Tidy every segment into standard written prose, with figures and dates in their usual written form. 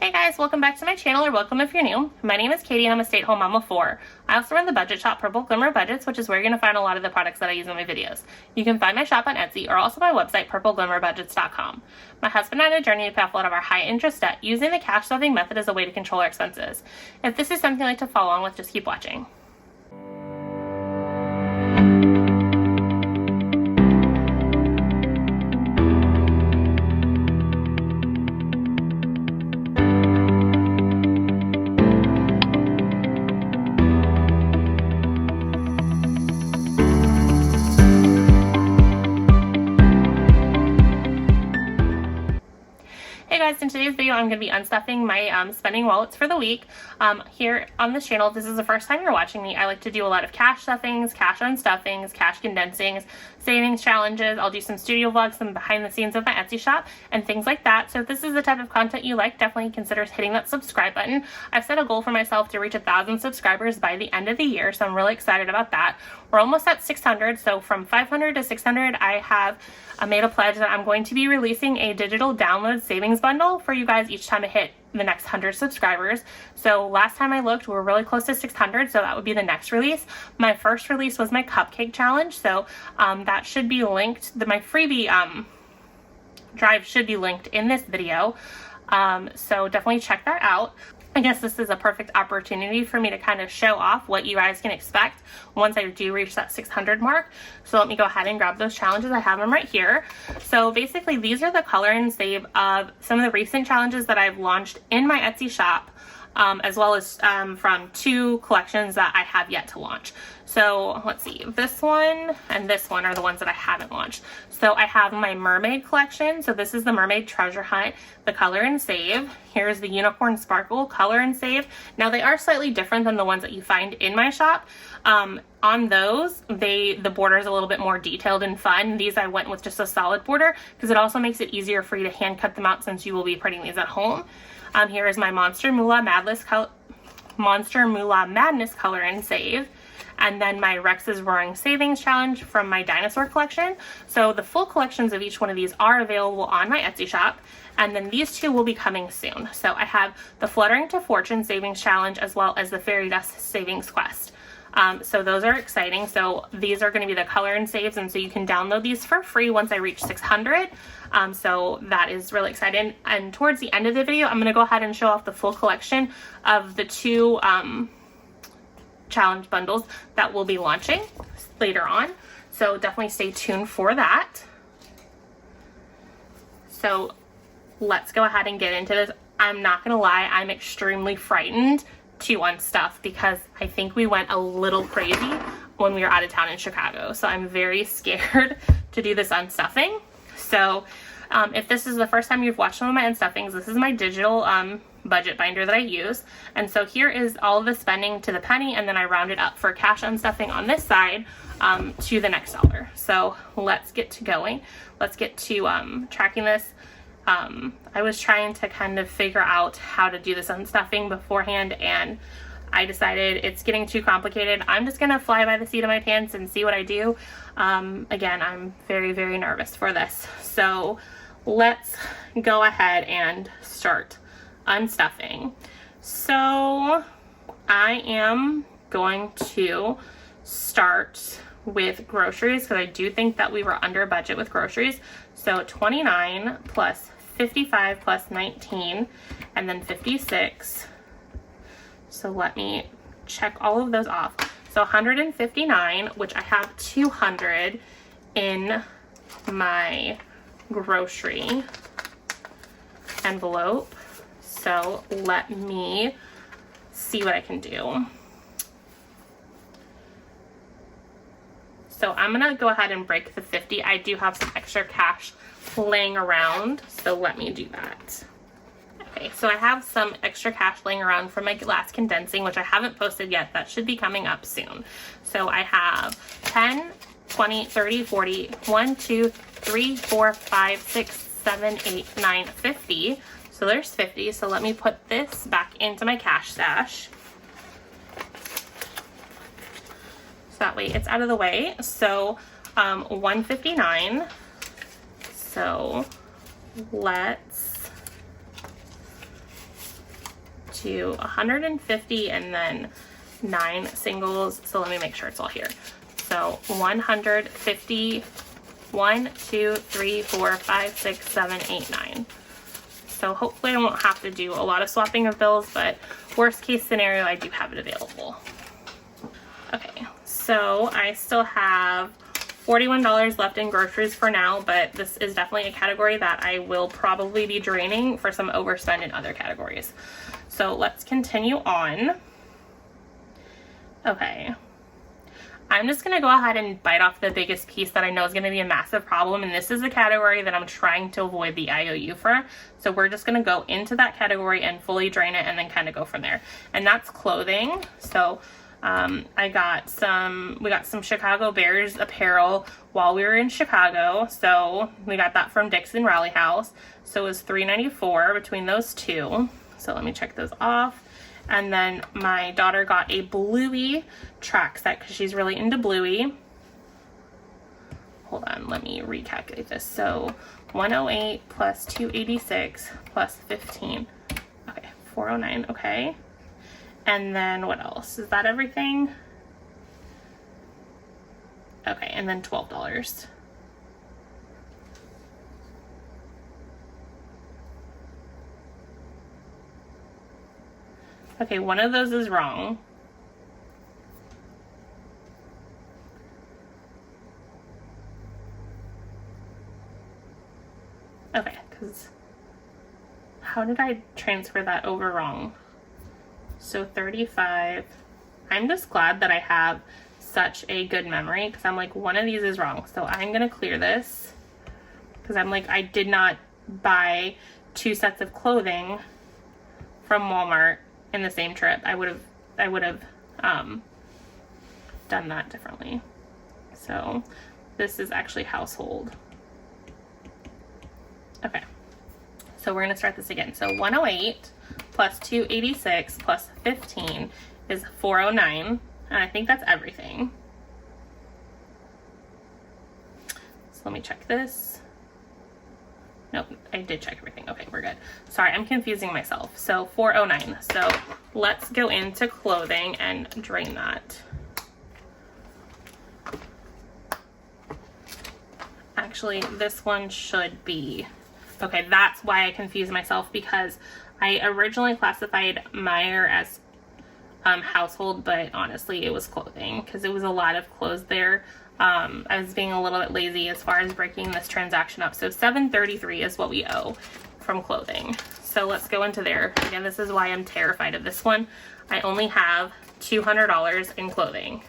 Hey guys, welcome back to my channel, or welcome if you're new. My name is Katie and I'm a stay-at-home mom of 4. I also run the budget shop Purple Glimmer Budgets, which is where you're going to find a lot of the products that I use in my videos. You can find my shop on Etsy or also my website, PurpleGlimmerBudgets.com. My husband and I had a journey to pay off a lot of our high-interest debt using the cash stuffing method as a way to control our expenses. If this is something you'd like to follow on with, just keep watching. Hey guys, in today's video I'm going to be unstuffing my spending wallets for the week. Here on this channel, if this is the first time you're watching me, I like to do a lot of cash stuffings, cash unstuffings, cash condensings, savings challenges. I'll do some studio vlogs, some behind the scenes of my Etsy shop, and things like that. So if this is the type of content you like, definitely consider hitting that subscribe button. I've set a goal for myself to reach 1,000 subscribers by the end of the year, so I'm really excited about that. We're almost at 600, so from 500 to 600, I have made a pledge that I'm going to be releasing a digital download savings bundle for you guys each time I hit the next 100 subscribers. So last time I looked, we're really close to 600, so that would be the next release. My first release was my cupcake challenge, so that should be linked. My freebie drive should be linked in this video, so definitely check that out. I guess this is a perfect opportunity for me to kind of show off what you guys can expect once I do reach that 600 mark. So let me go ahead and grab those challenges. I have them right here. So basically these are the color and save of some of the recent challenges that I've launched in my Etsy shop, as well as from 2 collections that I have yet to launch. So let's see, this one and this one are the ones that I haven't launched. So I have my mermaid collection. So this is the mermaid treasure hunt, the color and save. Here's the unicorn sparkle color and save. Now they are slightly different than the ones that you find in my shop. On those, the border is a little bit more detailed and fun. These I went with just a solid border because it also makes it easier for you to hand cut them out since you will be printing these at home. Here is my Monster Moolah Madness color and save. And then my Rex's Roaring Savings Challenge from my dinosaur collection. So the full collections of each one of these are available on my Etsy shop. And then these 2 will be coming soon. So I have the Fluttering to Fortune Savings Challenge as well as the Fairy Dust Savings Quest. So those are exciting. So these are going to be the color and saves, and so you can download these for free once I reach 600. So that is really exciting. And towards the end of the video, I'm going to go ahead and show off the full collection of the 2 challenge bundles that we'll be launching later on. So definitely stay tuned for that. So let's go ahead and get into this. I'm not gonna lie, I'm extremely frightened to unstuff because I think we went a little crazy when we were out of town in Chicago. So I'm very scared to do this unstuffing. So if this is the first time you've watched some of my unstuffings, this is my digital budget binder that I use. And so here is all of the spending to the penny, and then I round it up for cash unstuffing on this side to the next dollar. So let's get to going. Let's get to tracking this. I was trying to kind of figure out how to do this unstuffing beforehand, and I decided it's getting too complicated. I'm just gonna fly by the seat of my pants and see what I do. Again, I'm very, very nervous for this. So let's go ahead and start unstuffing. So I am going to start with groceries because I do think that we were under budget with groceries. So 29 plus 55 plus 19 and then 56. So let me check all of those off. So 159, which I have 200 in my grocery envelope. So let me see what I can do. So I'm gonna go ahead and break the 50. I do have some extra cash laying around, so let me do that. Okay, so I have some extra cash laying around from my last condensing, which I haven't posted yet. That should be coming up soon. So I have 10, 20, 30, 40, 1, 2, 3, 4, 5, 6, 7, 8, 9, 50. So there's 50. So let me put this back into my cash stash. So that way it's out of the way. So 159. So let's to 150 and then 9 singles. So let me make sure it's all here. So 150, 1, 2, 3, 4, 5, 6, 7, 8, 9. So hopefully I won't have to do a lot of swapping of bills, but worst case scenario, I do have it available. Okay, so I still have $41 left in groceries for now, but this is definitely a category that I will probably be draining for some overspend in other categories. So let's continue on. Okay. I'm just going to go ahead and bite off the biggest piece that I know is going to be a massive problem, and this is the category that I'm trying to avoid the IOU for. So we're just going to go into that category and fully drain it and then kind of go from there. And that's clothing. So we got some Chicago Bears apparel while we were in Chicago. So we got that from Dixon Rally House. So it was $3.94 between those two. So let me check those off. And then my daughter got a Bluey track set because she's really into Bluey. Hold on, let me recalculate this. So 108 plus 286 plus 15. Okay, 409, okay. And then what else? Is that everything? Okay, and then $12. Okay, one of those is wrong. Okay, because how did I transfer that over wrong? So 35. I'm just glad that I have such a good memory because I'm like, one of these is wrong. So I'm going to clear this because I'm like, I did not buy 2 sets of clothing from Walmart in the same trip. I would have done that differently. So this is actually household. Okay, so we're gonna start this again. So 108 plus 286 plus 15 is 409, and I think that's everything. So let me check this. Nope, I did check everything. Okay, we're good. Sorry, I'm confusing myself. So 409. So let's go into clothing and drain that. Actually, this one should be, okay, that's why I confused myself, because I originally classified Meyer as household, but honestly it was clothing because it was a lot of clothes there. I was being a little bit lazy as far as breaking this transaction up. So $733 is what we owe from clothing. So let's go into there. Again, this is why I'm terrified of this one. I only have $200 in clothing.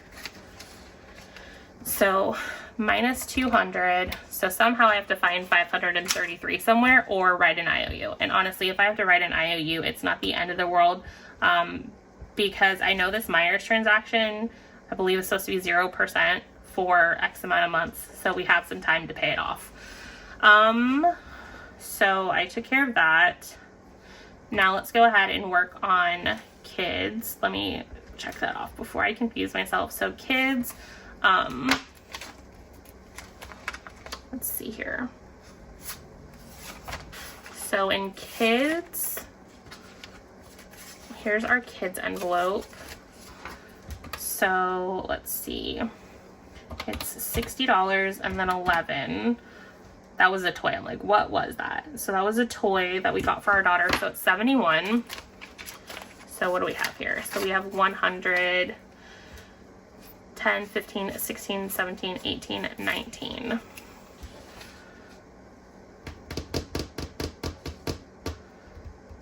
So minus 200. So somehow I have to find 533 somewhere or write an IOU. And honestly, if I have to write an IOU, it's not the end of the world, because I know this Myers transaction, I believe, is supposed to be 0% for X amount of months, so we have some time to pay it off. So I took care of that. Now let's go ahead and work on kids. Let me check that off before I confuse myself. So kids, let's see here. So in kids, here's our kids envelope. So let's see. It's $60 and then 11. That was a toy. I'm like, what was that? So that was a toy that we got for our daughter. So it's 71. So what do we have here? So we have 100, 10, 15, 16, 17, 18, 19.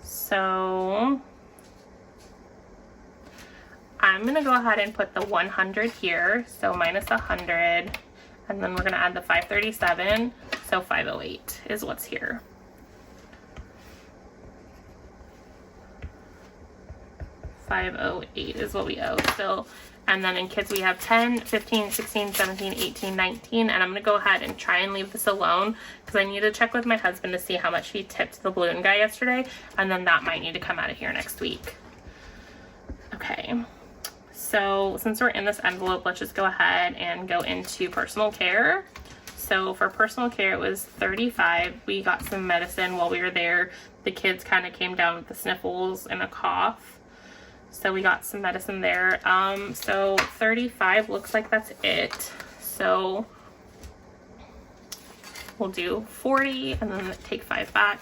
So I'm going to go ahead and put the 100 here, so minus 100, and then we're going to add the 537, so 508 is what's here. $508 is what we owe. So, and then in kids we have 10, 15, 16, 17, 18, 19, and I'm going to go ahead and try and leave this alone because I need to check with my husband to see how much he tipped the balloon guy yesterday, and then that might need to come out of here next week. Okay. So since we're in this envelope, let's just go ahead and go into personal care. So for personal care, it was $35. We got some medicine while we were there. The kids kind of came down with the sniffles and a cough. So we got some medicine there. So $35 looks like that's it. So we'll do 40 and then take 5 back.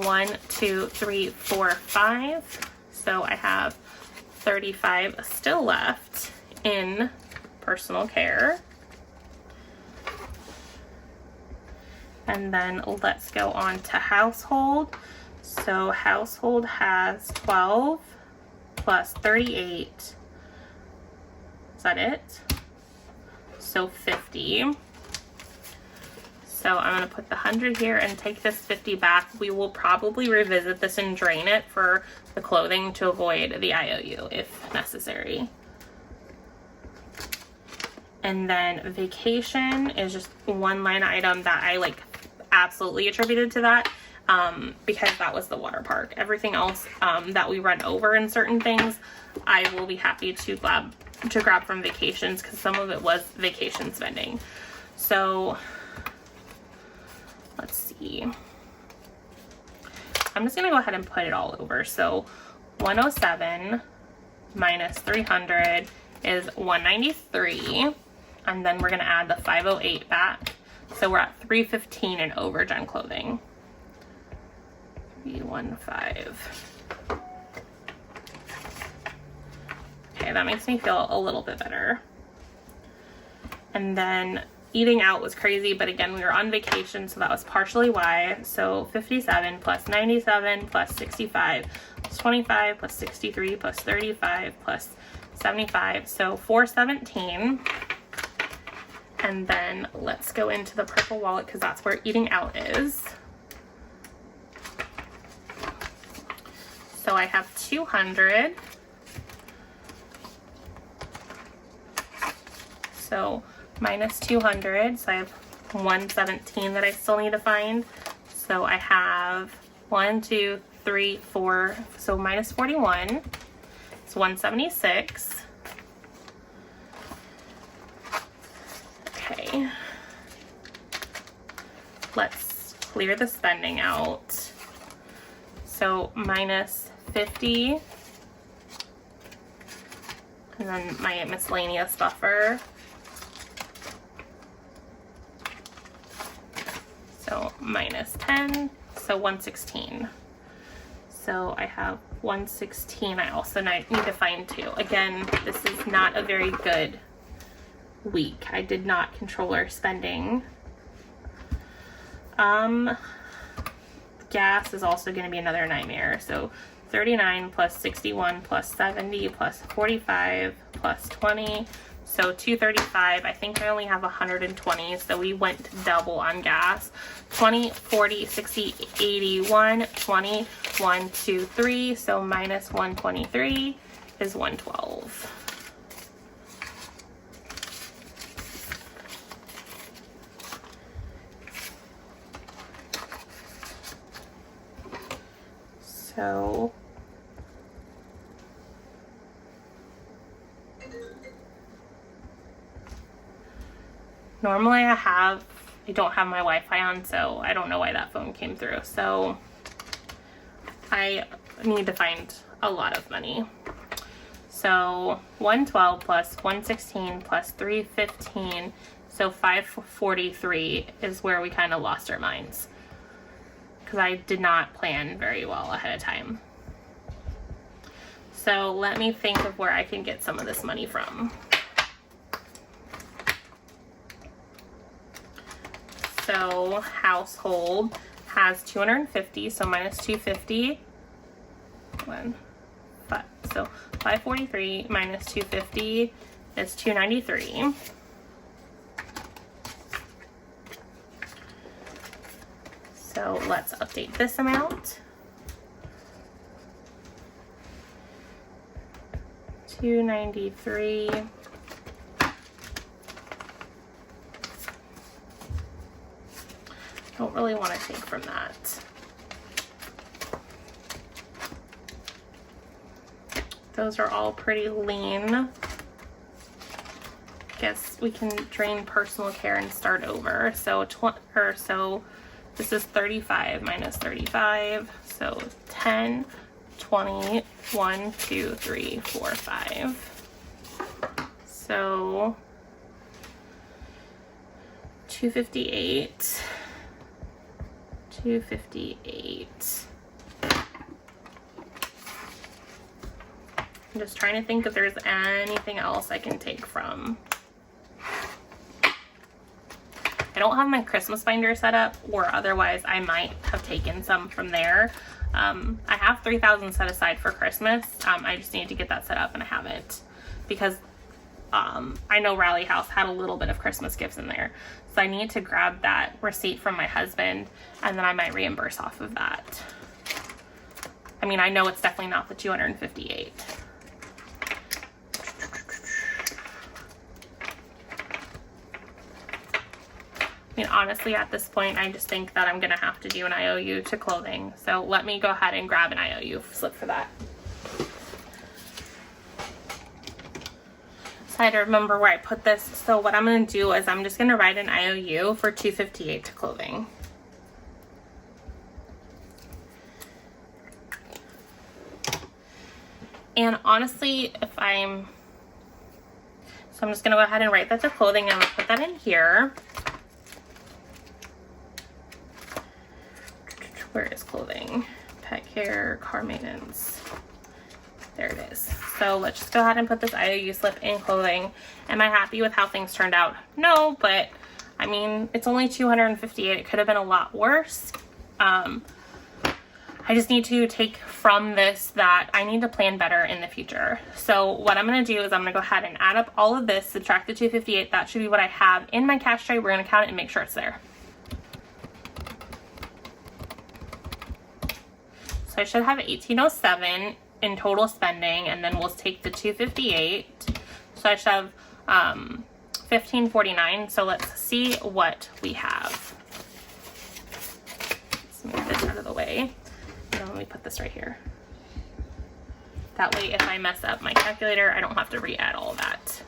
1, 2, 3, 4, 5. So I have 35 still left in personal care. And then let's go on to household. So household has 12 plus 38. Is that it? So 50. So I'm going to put the 100 here and take this 50 back. We will probably revisit this and drain it for the clothing to avoid the IOU if necessary. And then vacation is just one line item that I like absolutely attributed to that because that was the water park. Everything else that we run over in certain things, I will be happy to grab from vacations because some of it was vacation spending. So let's see. I'm just gonna go ahead and put it all over. So 107 minus 300 is 193. And then we're gonna add the 508 back. So we're at 315 in overage on clothing. 315. Okay, that makes me feel a little bit better. And then eating out was crazy, but again, we were on vacation, so that was partially why. So 57 plus 97 plus 65 plus 25 plus 63 plus 35 plus 75. So 417. And then let's go into the purple wallet because that's where eating out is. So I have 200. So minus 200, so I have 117 that I still need to find. So I have 1, 2, 3, 4, so minus 41. It's 176. Okay. Let's clear the spending out. So minus 50. And then my miscellaneous buffer. So minus 10, so 116. So I have 116. I also need to find 2. Again, this is not a very good week. I did not control our spending. Gas is also going to be another nightmare. So 39 plus 61 plus 70 plus 45 plus 20. So 235. I think I only have 120, so we went double on gas. 20, 40, 60, 80, 1, 20, 1, 2, 3. So minus 123 is 112. So normally I don't have my Wi-Fi on, so I don't know why that phone came through. So I need to find a lot of money. So 112 plus 116 plus 315, so 543 is where we kind of lost our minds. Because I did not plan very well ahead of time. So let me think of where I can get some of this money from. So household has 250, so minus 250. So 543 minus 250 is 293. So let's update this amount. 293. Don't really want to take from that. Those are all pretty lean. guess we can drain personal care and start over. So this is 35 minus 35. So 10, 20, 1, 2, 3, 4, 5. So 258. 258. I'm just trying to think if there's anything else I can take from. I don't have my Christmas binder set up, or otherwise I might have taken some from there. I have $3,000 set aside for Christmas. I just need to get that set up, and I haven't, because I know Rally House had a little bit of Christmas gifts in there. So I need to grab that receipt from my husband, and then I might reimburse off of that. I mean, I know it's definitely not the 258. I mean, honestly, at this point, I just think that I'm going to have to do an IOU to clothing. So let me go ahead and grab an IOU slip for that. So I had to remember where I put this. So what I'm going to do is I'm just going to write an IOU for $258 to clothing. And honestly, so I'm just going to go ahead and write that to clothing, and I'm going to put that in here. Where is clothing? Pet care, car maintenance. There it is. So let's just go ahead and put this IOU slip in clothing. Am I happy with how things turned out? No, but I mean, it's only $258. It could have been a lot worse. I just need to take from this that I need to plan better in the future. So what I'm going to do is I'm going to go ahead and add up all of this, subtract the $258. That should be what I have in my cash tray. We're going to count it and make sure it's there. So I should have $1,807 in total spending, and then we'll take the $258. So I should have $1,549. So let's see what we have. Let's move this out of the way. And then let me put this right here. That way, if I mess up my calculator, I don't have to re-add all of that.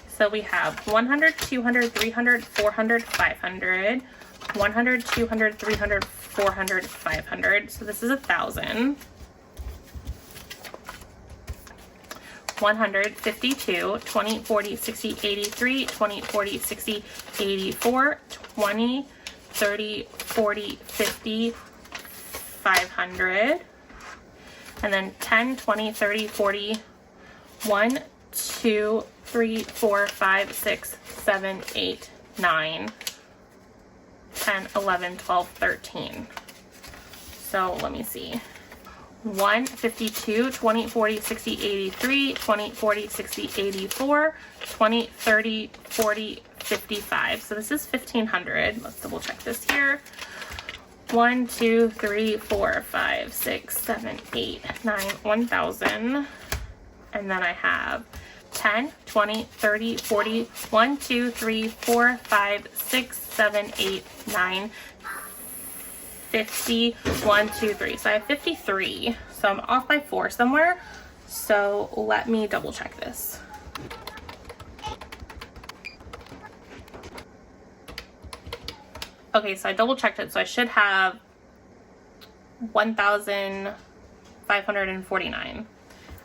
So we have 100, 200, 300, 400, 500, 100, 200, 300, 400, 500. So this is 1,000. 100, 52, 20, 40, 60, 83, 20, 40, 60, 84, 20, 30, 40, 50, 500. And then 10, 20, 30, 40, 1, 2, 3, 4, 5, 6, 7, 8, 9, 10, 11, 12, 13. So let me see. 1, 52, 20, 40, 60, 83, 20, 40, 60, 84, 20, 30, 40, 55. So this is 1,500. Let's double check this here. 1, 2, 3, 4, 5, 6, 7, 8, 9, 1,000. And then I have 10, 20, 30, 40, 1, 2, 3, 4, 5, 6, 7, 8, 9, 50, 1, 2, 3. So I have 53. So I'm off by 4 somewhere. So let me double check this. Okay, so I double checked it. So I should have 1,549.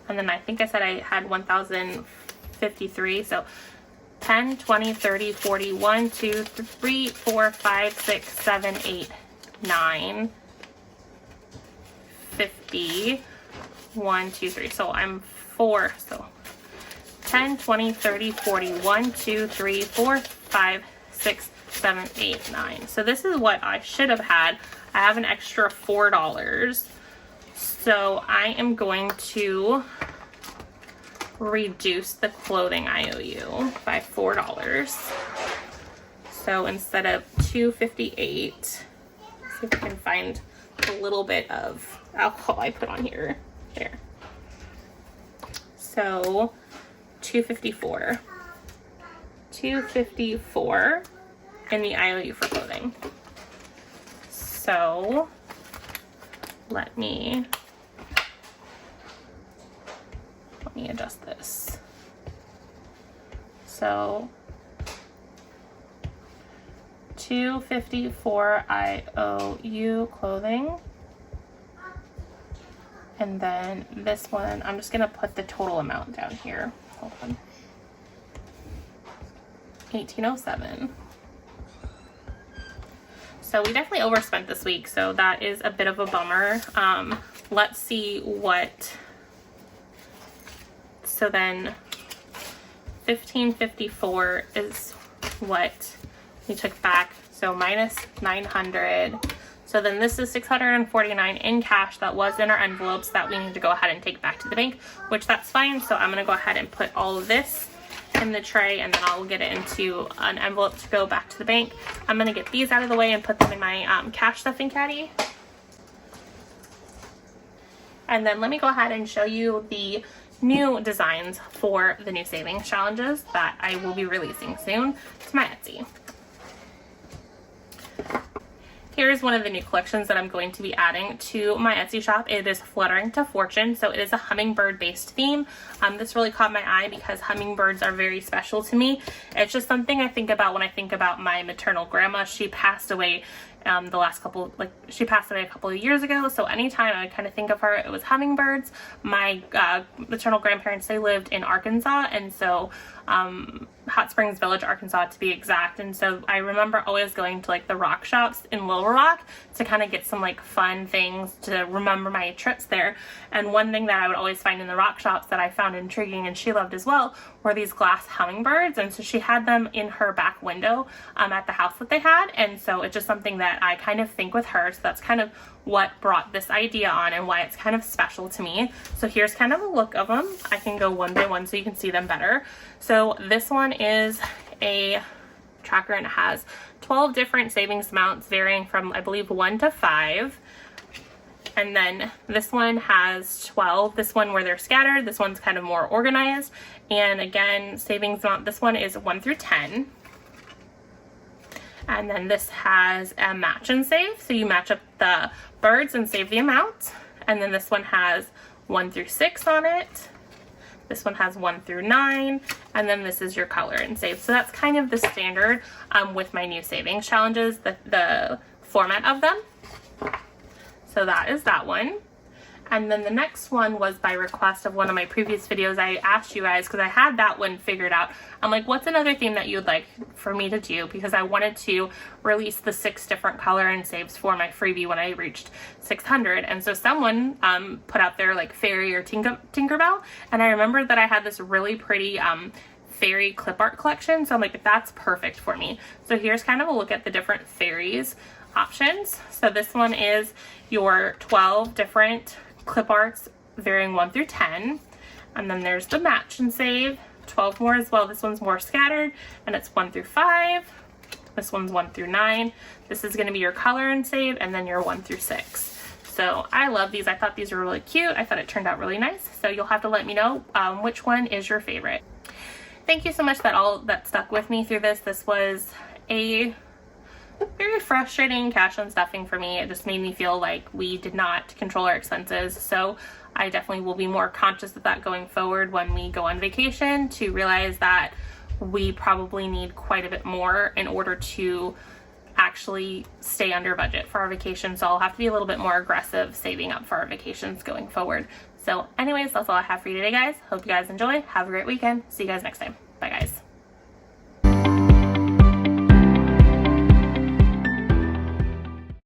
And then I think I said I had 1,053. So 10, 20, 30, 40, 1, 2, 3, 4, 5, 6, 7, 8, 9, 50, 1, 2, 3. So I'm 4. So 10, 20, 30, 40, 1, 2, 3, 4, 5, 6, 7, 8, 9. So this is what I should have had. I have an extra $4. So I am going to reduce the clothing IOU by $4. So instead of $258, see if I can find a little bit of alcohol I put on here. There. So $254. $254 in the IOU for clothing. So let me adjust this. So $254 IOU clothing. And then this one, I'm just gonna put the total amount down here. Hold on. $1807. So we definitely overspent this week, so that is a bit of a bummer. Let's see what, so then $1554 is what we took back, so minus 900. So then this is $649 in cash that was in our envelopes that we need to go ahead and take back to the bank, which that's fine. So I'm gonna go ahead and put all of this in the tray, and then I'll get it into an envelope to go back to the bank. I'm gonna get these out of the way and put them in my cash stuffing caddy. And then let me go ahead and show you the new designs for the new savings challenges that I will be releasing soon to my Etsy. Here's one of the new collections that I'm going to be adding to my Etsy shop. It is Fluttering to Fortune, so it is a hummingbird based theme. This really caught my eye because hummingbirds are very special to me. It's just something I think about when I think about my maternal grandma. She passed away she passed away a couple of years ago, so anytime I kind of think of her, it was hummingbirds. My maternal grandparents, they lived in Arkansas, and so Hot Springs Village, Arkansas to be exact, and so I remember always going to like the rock shops in Little Rock to kind of get some like fun things to remember my trips there. And one thing that I would always find in the rock shops that I found intriguing and she loved as well were these glass hummingbirds, and so she had them in her back window at the house that they had, and so it's just something that I kind of think with her, so that's kind of what brought this idea on and why it's kind of special to me. So here's kind of a look of them. I can go one by one so you can see them better. So this one is a tracker and it has 12 different savings amounts varying from I believe 1 to 5. And then this one has 12. This one where they're scattered, this one's kind of more organized. And again, savings amount, this one is 1 through 10. And then this has a match and save, so you match up the birds and save the amount. And then this one has 1 through 6 on it. This one has 1 through 9, and then this is your color and save. So that's kind of the standard with my new savings challenges, the format of them. So that is that one. And then the next one was by request of one of my previous videos. I asked you guys, because I had that one figured out. I'm like, what's another theme that you would like for me to do? Because I wanted to release the 6 different color and saves for my freebie when I reached 600. And so someone put out there like fairy or Tinkerbell. And I remembered that I had this really pretty fairy clip art collection. So I'm like, that's perfect for me. So here's kind of a look at the different fairies options. So this one is your 12 different clip arts varying 1 through 10, and then there's the match and save, 12 more as well. This one's more scattered and it's 1 through 5. This one's 1 through 9. This is going to be your color and save, and then your 1 through 6. So I love these. I thought these were really cute. I thought it turned out really nice. So you'll have to let me know which one is your favorite. Thank you so much that stuck with me through this. This was a very frustrating cash unstuffing for me. It just made me feel like we did not control our expenses. So I definitely will be more conscious of that going forward when we go on vacation, to realize that we probably need quite a bit more in order to actually stay under budget for our vacation. So I'll have to be a little bit more aggressive saving up for our vacations going forward. So anyways, that's all I have for you today, guys. Hope you guys enjoy. Have a great weekend. See you guys next time. Bye, guys.